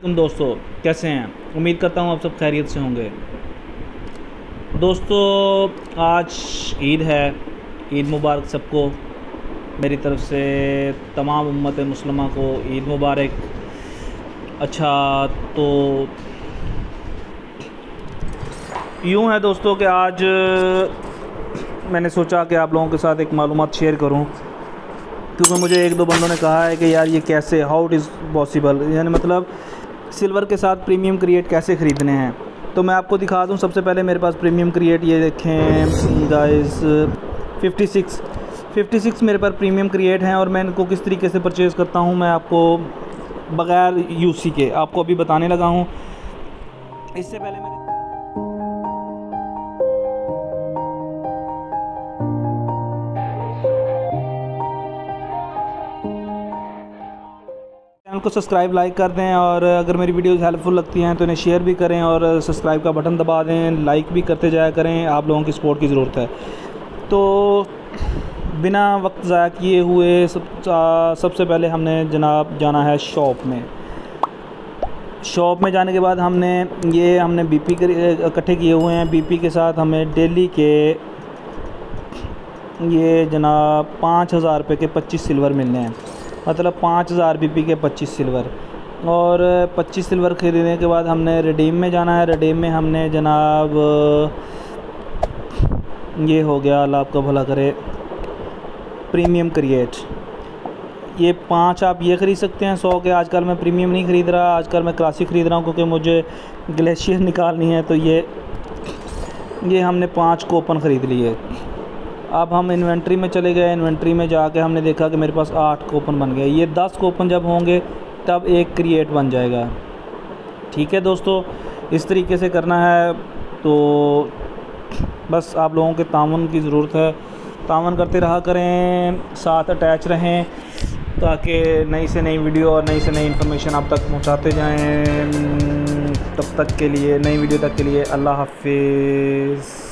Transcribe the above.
तुम दोस्तों कैसे हैं। उम्मीद करता हूँ आप सब खैरियत से होंगे। दोस्तों आज ईद है, ईद मुबारक सबको। मेरी तरफ से तमाम उम्मत मुस्लिमा को ईद मुबारक। अच्छा तो यूँ है दोस्तों कि आज मैंने सोचा कि आप लोगों के साथ एक मालूमात शेयर करूं, क्योंकि मुझे एक दो बंदों ने कहा है कि यार ये कैसे, हाउ इट इज़ पॉसिबल, यानी मतलब सिल्वर के साथ प्रीमियम क्रिएट कैसे ख़रीदने हैं। तो मैं आपको दिखा दूं। सबसे पहले मेरे पास प्रीमियम क्रिएट, ये देखें गाइस, 56 मेरे पास प्रीमियम क्रिएट हैं। और मैं इनको किस तरीके से परचेज़ करता हूं मैं आपको बग़ैर यूसी के आपको अभी बताने लगा हूं। इससे पहले मेरे चैनल को सब्सक्राइब लाइक कर दें, और अगर मेरी वीडियोस हेल्पफुल लगती हैं तो इन्हें शेयर भी करें और सब्सक्राइब का बटन दबा दें, लाइक भी करते जाया करें। आप लोगों की सपोर्ट की ज़रूरत है। तो बिना वक्त ज़ाया किए हुए सबसे पहले हमने जनाब जाना है शॉप में। शॉप में जाने के बाद हमने बीपी इकट्ठे किए हुए हैं। बीपी के साथ हमें डेली के ये जनाब 5,000 रुपये के 25 सिल्वर मिलने हैं, मतलब 5,000 बीपी के 25 सिल्वर। और 25 सिल्वर ख़रीदने के बाद हमने रिडीम में जाना है। रिडीम में हमने जनाब ये हो गया, अल्लाह आपका भला करे, प्रीमियम क्रिएट। ये 5 आप ये ख़रीद सकते हैं 100 के। आजकल मैं प्रीमियम नहीं ख़रीद रहा, आजकल मैं क्लासिक ख़रीद रहा हूँ, क्योंकि मुझे ग्लेशियर निकालनी है। तो ये हमने 5 कूपन ख़रीद लिए। अब हम इन्वेंट्री में चले गए। इन्वेंट्री में जाके हमने देखा कि मेरे पास 8 कूपन बन गए। ये 10 कूपन जब होंगे तब एक क्रिएट बन जाएगा। ठीक है दोस्तों, इस तरीके से करना है। तो बस आप लोगों के ताउन की ज़रूरत है, ताउन करते रहा करें, साथ अटैच रहें, ताकि नई से नई वीडियो और नई से नई इन्फॉर्मेशन आप तक पहुंचाते जाएं। तब तक के लिए, नई वीडियो तक के लिए अल्लाह हाफिज़।